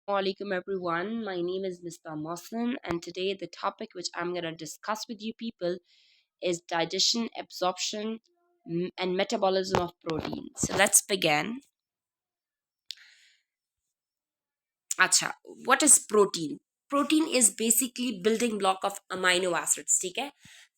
Alaikum everyone. My name is Mr. Mohsin, and today the topic which I'm going to discuss with you people is digestion, absorption, and metabolism of protein. So let's begin. Acha, what is protein? Protein is basically building block of amino acids. ठीक है,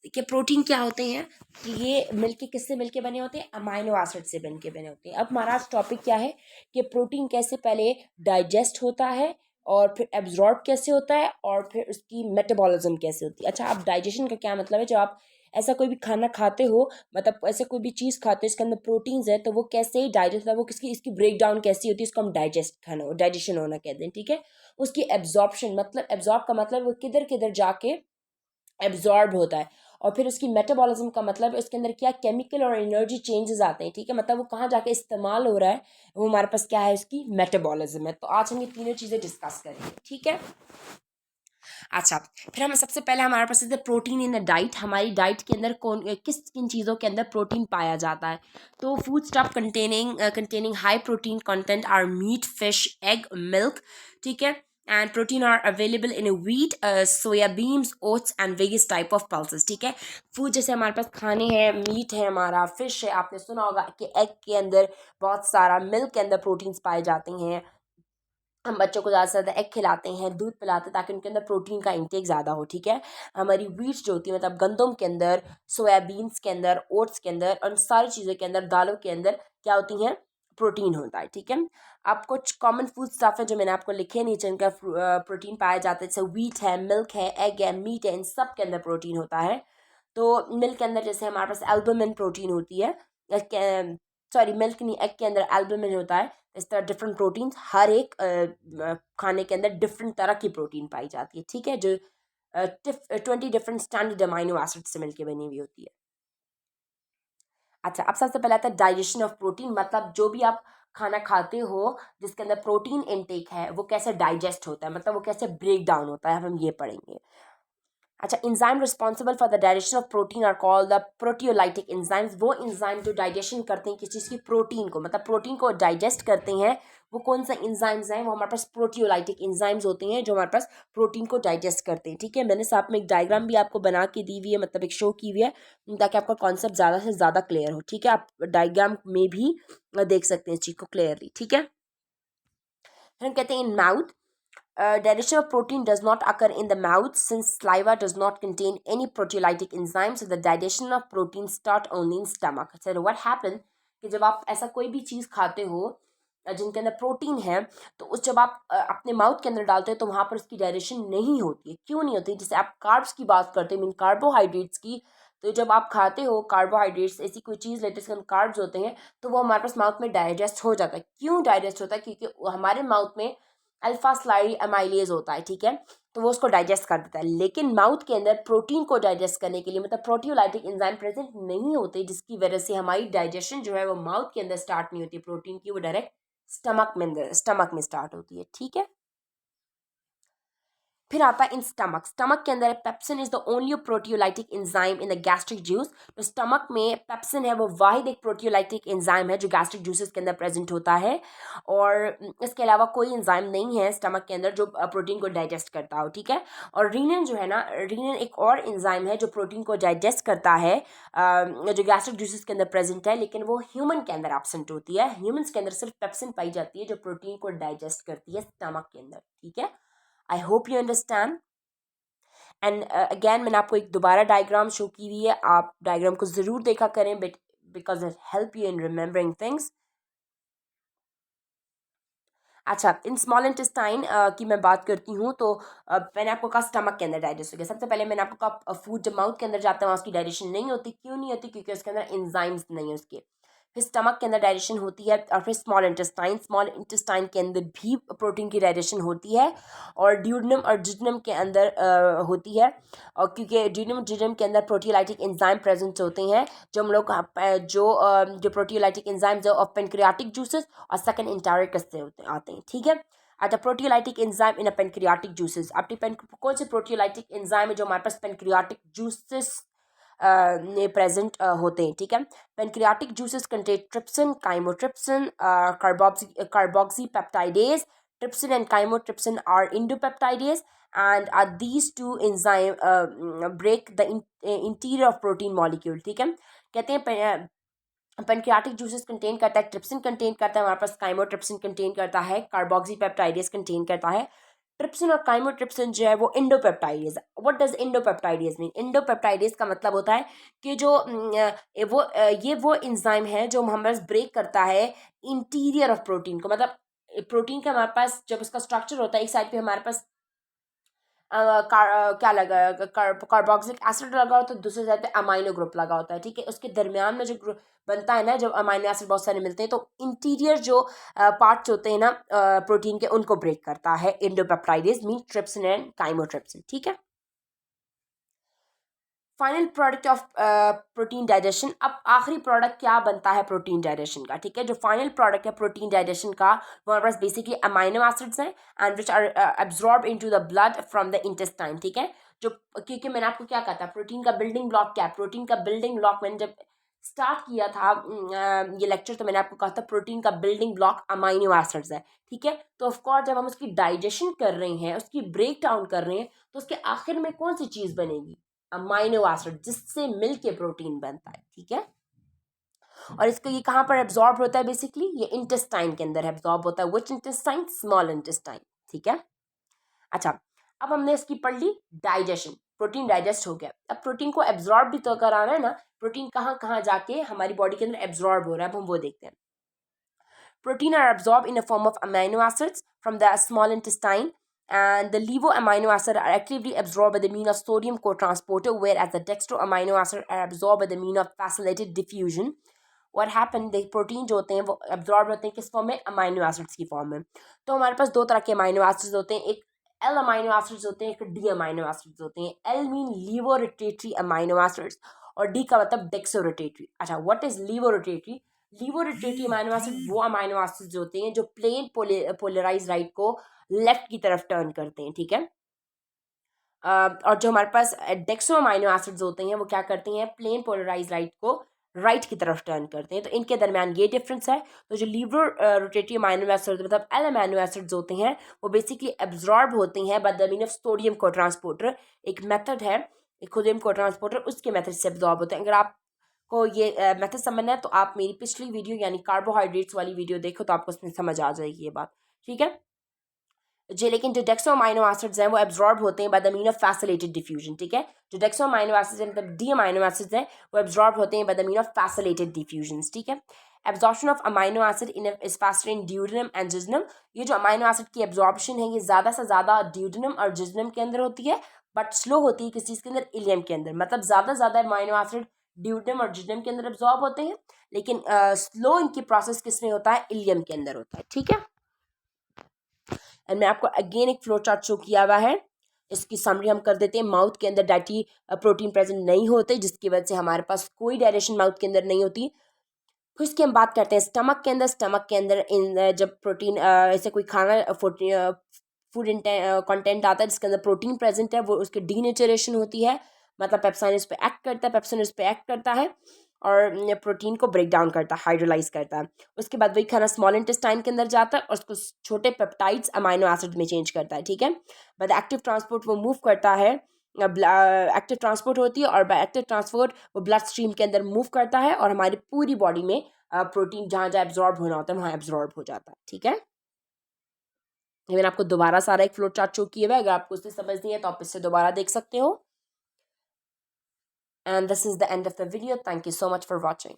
देखिए protein क्या होते हैं कि ये मिलके किससे मिलके बने होते हैं, अमाइनो एसिड से बनके बने होते हैं। अब हमारा आज टॉपिक क्या है कि प्रोटीन कैसे पहले डाइजेस्ट होता है और फिर एब्जॉर्ब कैसे होता है और फिर उसकी मेटाबॉलिज्म कैसे होती है। अच्छा, अब डाइजेशन का क्या मतलब है, जब आप ऐसा कोई भी खाना खाते हो, मतलब ऐसे कोई भी चीज़ खाते हो इसके अंदर प्रोटीन्स है, तो वो कैसे ही डाइजेस्ट होता है, वो किसकी इसकी ब्रेक डाउन कैसी होती है, इसको हम डाइजेस्ट खाना डाइजेशन होना कहते हैं। ठीक है, उसकी एब्जॉर्प्शन मतलब एब्जॉर्ब का मतलब वो किधर किधर जाके एब्जॉर्ब होता है, और फिर उसकी मेटाबॉलिज्म का मतलब है उसके अंदर क्या केमिकल और एनर्जी चेंजेस आते हैं। ठीक है, मतलब वो कहाँ जाके इस्तेमाल हो रहा है, वो हमारे पास क्या है, उसकी मेटाबॉलिज्म है। तो आज हम ये तीनों चीज़ें डिस्कस करेंगे। ठीक है, अच्छा, फिर हम सबसे पहले हमारे पास है प्रोटीन इन द डाइट। हमारी डाइट के अंदर कौन किस किन चीज़ों के अंदर प्रोटीन पाया जाता है। तो food stuff containing high protein content are meat, fish, egg, milk. ठीक है, and protein are available in wheat, soybeans, oats and various type of pulses. ठीक है, फूड जैसे हमारे पास खाने हैं, मीट है, हमारा फिश है, आपने सुना होगा कि एग के अंदर बहुत सारा, मिल्क के अंदर प्रोटीन्स पाए जाते हैं। हम बच्चों को ज़्यादा से ज़्यादा एग खिलाते हैं, दूध पिलाते हैं ताकि उनके अंदर प्रोटीन का इंटेक ज़्यादा हो। ठीक है, हमारी वीट्स जो होती है मतलब गंदम के अंदर, सोयाबीन्स के अंदर, ओट्स के अंदर और सारी चीज़ों के अंदर, दालों के अंदर क्या होती हैं, प्रोटीन होता है। ठीक है, अब कुछ कॉमन फूड स्टफ है जो मैंने आपको लिखे नीचे, इनका प्रोटीन पाया जाता है, जैसे व्हीट है, मिल्क है, एग है, मीट है, इन सब के अंदर प्रोटीन होता है। तो मिल्क के अंदर जैसे हमारे पास एल्बुमिन प्रोटीन होती है, सॉरी मिल्क नहीं, एग के अंदर एल्बुमिन होता है। इस तरह डिफरेंट प्रोटीन्स हर एक खाने के अंदर डिफरेंट तरह की प्रोटीन पाई जाती है। ठीक है, जो 20 डिफरेंट स्टैंडर्ड अमाइनो एसिड से मिलकर बनी हुई होती है। अच्छा, अब सबसे पहले आता है डाइजेशन ऑफ प्रोटीन, मतलब जो भी आप खाना खाते हो जिसके अंदर प्रोटीन इनटेक है वो कैसे डाइजेस्ट होता है, मतलब वो कैसे ब्रेक डाउन होता है, अब हम ये पढ़ेंगे। अच्छा, enzyme responsible for the digestion of protein are called the proteolytic enzymes. वो इंजाइम जो डाइजेशन करते हैं किसी चीज़ की प्रोटीन को, मतलब प्रोटीन को डाइजेस्ट करते हैं, वो कौन सा इंजाइम्स हैं, वो हमारे पास प्रोटियोलाइटिक इंजाइम्स होते हैं जो हमारे पास प्रोटीन को डाइजेस्ट करते हैं। ठीक है, मैंने साथ में एक डायग्राम भी आपको बना के दी हुई है, मतलब एक शो की हुई है ताकि आपका कॉन्सेप्ट ज़्यादा से ज़्यादा क्लियर हो। ठीक है, आप डायग्राम में भी देख सकते हैं इस चीज़ को क्लियरली। ठीक है, फिर हम कहते हैं in mouth, digestion of protein does not occur in the mouth since saliva does not contain any proteolytic enzymes, so the digestion of protein start only in stomach. So what happen कि जब आप ऐसा कोई भी चीज़ खाते हो जिनके अंदर प्रोटीन है, तो उस जब आप अपने माउथ के अंदर डालते हो तो वहाँ पर उसकी डाइजेशन नहीं होती है। क्यों नहीं होती? जैसे आप कार्ब्स की बात करते हो, मीन कार्बोहाइड्रेट्स की, तो जब आप खाते हो कार्बोहाइड्रेट्स, ऐसी कोई चीज़ लेते हैं कार्ब्स होते हैं, तो वो हमारे पास माउथ में डाइजेस्ट हो जाता है। क्यों डाइजेस्ट होता है? क्योंकि हमारे माउथ में अल्फा स्लाइड अमाइलेज होता है। ठीक है, तो वो उसको डाइजेस्ट कर देता है, लेकिन माउथ के अंदर प्रोटीन को डाइजेस्ट करने के लिए मतलब प्रोटियोलाइटिक एंजाइम प्रेजेंट नहीं होते, जिसकी वजह से हमारी डाइजेशन जो है वो माउथ के अंदर स्टार्ट नहीं होती प्रोटीन की, वो डायरेक्ट स्टमक में स्टार्ट होती है। ठीक है, फिर आता है इन स्टमक। स्टमक के अंदर pepsin is the only proteolytic enzyme in the gastric juice. तो स्टमक में पेप्सिन है, वो वाहिद एक प्रोटियोलाइटिक एंजाइम है जो गैस्ट्रिक जूसेस के अंदर प्रेजेंट होता है, और इसके अलावा कोई एंजाइम नहीं है स्टमक के अंदर जो प्रोटीन को डाइजेस्ट करता हो। ठीक है, और रीनन जो है ना, रीनन एक और एंजाइम है जो प्रोटीन को डाइजेस्ट करता है, जो गैस्ट्रिक जूसेस के अंदर प्रेजेंट है, लेकिन वो ह्यूमन के अंदर एब्सेंट होती है। ह्यूमन्स के अंदर सिर्फ पेप्सिन पाई जाती है जो प्रोटीन को डाइजेस्ट करती है स्टमक के अंदर। ठीक है, I hope you understand. And again मैंने आपको एक दोबारा डायग्राम शो की हुई है, आप डायग्राम को ज़रूर देखा करें, but because it help you in remembering things. अच्छा, इन स्मॉल इंटेस्टाइन की मैं बात करती हूँ, तो मैंने आपको कहा स्टमक के अंदर डाइजेस्ट हो गया। सबसे पहले मैंने आपको कहा फूड जब माउथ के अंदर जाता है वहाँ उसकी डाइजेशन नहीं होती। क्यों नहीं होती? क्योंकि उसके अंदर एंजाइम्स नहीं है उसके। फिर स्टमक के अंदर डाइजेशन होती है, और फिर स्मॉल इंटेस्टाइन के अंदर भी प्रोटीन की डाइजेशन होती है, और ड्यूडनम और जिजनम के अंदर होती है, और क्योंकि ड्यूडनम के अंदर प्रोटीलाइटिक एंजाइम प्रेजेंट होते हैं, जो हम लोग जो proteolytic enzymes of pancreatic juices और सेकंड इंटायरिकस से होते आते हैं। ठीक है, अच्छा, प्रोटीलाइटिक एंजाइम इन अ पेनक्रियाटिक जूसेस। अपनी कौन से प्रोटीलाइटिक एंजाइम है जो हमारे पास पेनक्रियाटिक जूसेस में प्रेजेंट होते हैं। ठीक है, pancreatic juices contain trypsin, chymotrypsin, carboxy peptidase, trypsin and chymotrypsin are endopeptidase, and these two enzyme break the interior of protein molecule. ठीक है, कहते हैं पेनक्रियाटिक जूसेस कंटेन करता है, ट्रिप्सिन कंटेन करता है, हमारे पास काइमोट्रिप्सिन कंटेन करता है, कार्बोक्सीपेप्टाइडेज कंटेन करता है। ट्रिप्सिन और काइमोट्रिप्सिन जो है वो इंडोपेप्टाइडेज है। What does endopeptidase mean? Endopeptidase का मतलब होता है कि जो ये वो एंजाइम है जो हमारे ब्रेक करता है इंटीरियर ऑफ प्रोटीन को। मतलब प्रोटीन का हमारे पास जब उसका स्ट्रक्चर होता है, एक साइड पे हमारे पास क्या लगा, कार्बोक्सिलिक एसिड लगा होता है, दूसरी साइड पे अमाइनो ग्रुप लगा होता है। ठीक है, उसके दरमियान में जो ग्रुप बनता है ना, जब अमाइनो एसिड बहुत सारे मिलते हैं तो इंटीरियर जो पार्ट्स होते हैं ना प्रोटीन के, उनको ब्रेक करता है इंडोपेप्टाइडेज मीन ट्रिप्सिन एंड काइमोट्रिप्सिन। ठीक है, final product of protein digestion. अब आखिरी प्रोडक्ट क्या बनता है प्रोटीन डाइजेशन का? ठीक है, जो फाइनल प्रोडक्ट है प्रोटीन डाइजेशन का, वो हमारे पास बेसिकली अमाइनो एसिड्स हैं and which are absorb into the blood from the intestine. ठीक है, जो क्योंकि मैंने आपको क्या कहा था, प्रोटीन का बिल्डिंग ब्लॉक क्या है? प्रोटीन का बिल्डिंग ब्लॉक मैंने जब स्टार्ट किया था ये लेक्चर, तो मैंने आपको कहा था प्रोटीन का बिल्डिंग ब्लॉक अमाइनो एसिड्स है। ठीक है, तो ऑफकोर्स जब हम उसकी डाइजेशन कर रहे हैं, उसकी ब्रेक डाउन कर रहे हैं, तो उसके आखिर में कौन सी चीज बनेगी? अमाइनो एसिड, जिससे मिलके प्रोटीन बनता है। ठीक है, और इसको ये कहाँ पर एब्जॉर्ब होता है? बेसिकली ये इंटेस्टाइन के अंदर एब्जॉर्ब होता है। विच इंटेस्टाइन? Small intestine. ठीक है, अच्छा, अब हमने इसकी पढ़ ली डाइजेशन, प्रोटीन डाइजेस्ट हो गया। अब प्रोटीन को एब्जॉर्ब भी तो कराना है ना, प्रोटीन कहाँ कहाँ जाके हमारी बॉडी के अंदर एब्जॉर्ब हो रहा है, अब हम वो देखते हैं। Protein are absorbed in a form of amino acids from the small intestine, and the levo amino acid are actively absorbed by the means of sodium cotransporter, whereas the dextro amino acid are absorbed by the means of vacillated diffusion. What happened, the protein जो होते हैं वो absorbed होते हैं किस form में? Amino acids की form में। तो हमारे पास दो तरह के अमाइनो एसिड्स होते हैं, एक एल अमाइनो एसिड्स होते हैं, एक डी अमाइनो एसिड्स होते हैं। एल मीन लीवोरोटेटरी अमाइनो एसिड्स और डी का मतलब डेक्सोरोटेटरी। अच्छा, व्हाट इज लीवोरोटेटरी? लीवोरोटेटरी अमाइनो एसिड वो अमाइनो एसिड्स होते हैं जो प्लेन पोलराइज राइट को लेफ्ट की तरफ टर्न करते हैं। ठीक है, और जो हमारे पास डेक्सो अमाइनो एसिड्स होते हैं वो क्या करते हैं? प्लेन पोलराइज राइट को राइट की तरफ टर्न करते हैं। तो इनके दरमियान ये डिफरेंस है। तो जो लीवरो रोटेटरी अमाइनो एसिड मतलब एल अमाइनो एसिड्स होते हैं वो बेसिकली एब्जॉर्ब होते हैं by the mean of sodium को ट्रांसपोर्टर। एक मेथड है सोडियम को ट्रांसपोर्टर, उसके मेथड से एब्जॉर्ब होते हैं। अगर आप को ये मेथड समझना है तो आप मेरी पिछली वीडियो यानी कार्बोहाइड्रेट्स वाली वीडियो देखो, तो आपको उसमें समझ आ जाएगी ये बात। ठीक है जी, लेकिन जो डेक्सो अमाइनो एसिड्स हैं वो एब्जॉर्ब होते हैं by the mean of facilitated diffusion. ठीक है, जो डेक्सो अमाइनो एसिड्स हैं मतलब डी अमाइनो एसिड्स हैं वो एब्जॉर्ब होते हैं by the mean of facilitated diffusion. ठीक है, absorption of amino acid in is faster in duodenum and jejunum. ये जो अमाइनो एसिड की एब्जॉर्प्शन है ये ज़्यादा से ज़्यादा ड्यूडेनम और जिजनम के अंदर होती है, बट स्लो होती है किस चीज़ के अंदर? इलियम के अंदर। मतलब ज़्यादा से ज़्यादा अमाइनो एसिड ड्यूडेनम और जिजनम के अंदर एब्जॉर्ब होते हैं, लेकिन स्लो इनकी प्रोसेस किस में होता है? इलियम के अंदर होता है। ठीक है, एंड मैं आपको अगेन एक फ्लो चार्ट शो किया हुआ है, इसकी समरी हम कर देते हैं। माउथ के अंदर डाइटरी प्रोटीन प्रेजेंट नहीं होते, जिसकी वजह से हमारे पास कोई डायरेक्शन माउथ के अंदर नहीं होती। फिर इसकी हम बात करते हैं स्टमक के अंदर। स्टमक के अंदर जब प्रोटीन ऐसे कोई खाना फूड कंटेंट आता है जिसके अंदर प्रोटीन प्रेजेंट है, वो उसकी डीनेचरेशन होती है, मतलब पेप्साइन उस पर एक्ट करता है, पेप्सिन उस पर एक्ट करता है और प्रोटीन को ब्रेक डाउन करता है, हाइड्रोलाइज करता है। उसके बाद वही खाना स्मॉल इंटेस्टाइन के अंदर जाता है और उसको छोटे पेप्टाइड्स अमाइनो एसिड में चेंज करता है। ठीक है, बाद एक्टिव ट्रांसपोर्ट वो मूव करता है, एक्टिव ट्रांसपोर्ट होती है और बाय एक्टिव ट्रांसपोर्ट वो ब्लड स्ट्रीम के अंदर मूव करता है और हमारी पूरी बॉडी में प्रोटीन जहाँ जहाँ एब्जॉर्ब होना होता है वहाँ एब्जॉर्ब हो जाता है। ठीक है, ये मैंने आपको दोबारा सारा एक फ्लो चार्ट शो किया हुआ है, अगर आपको उससे समझ नहीं है तो आप इससे दोबारा देख सकते हो। And this is the end of the video. Thank you so much for watching.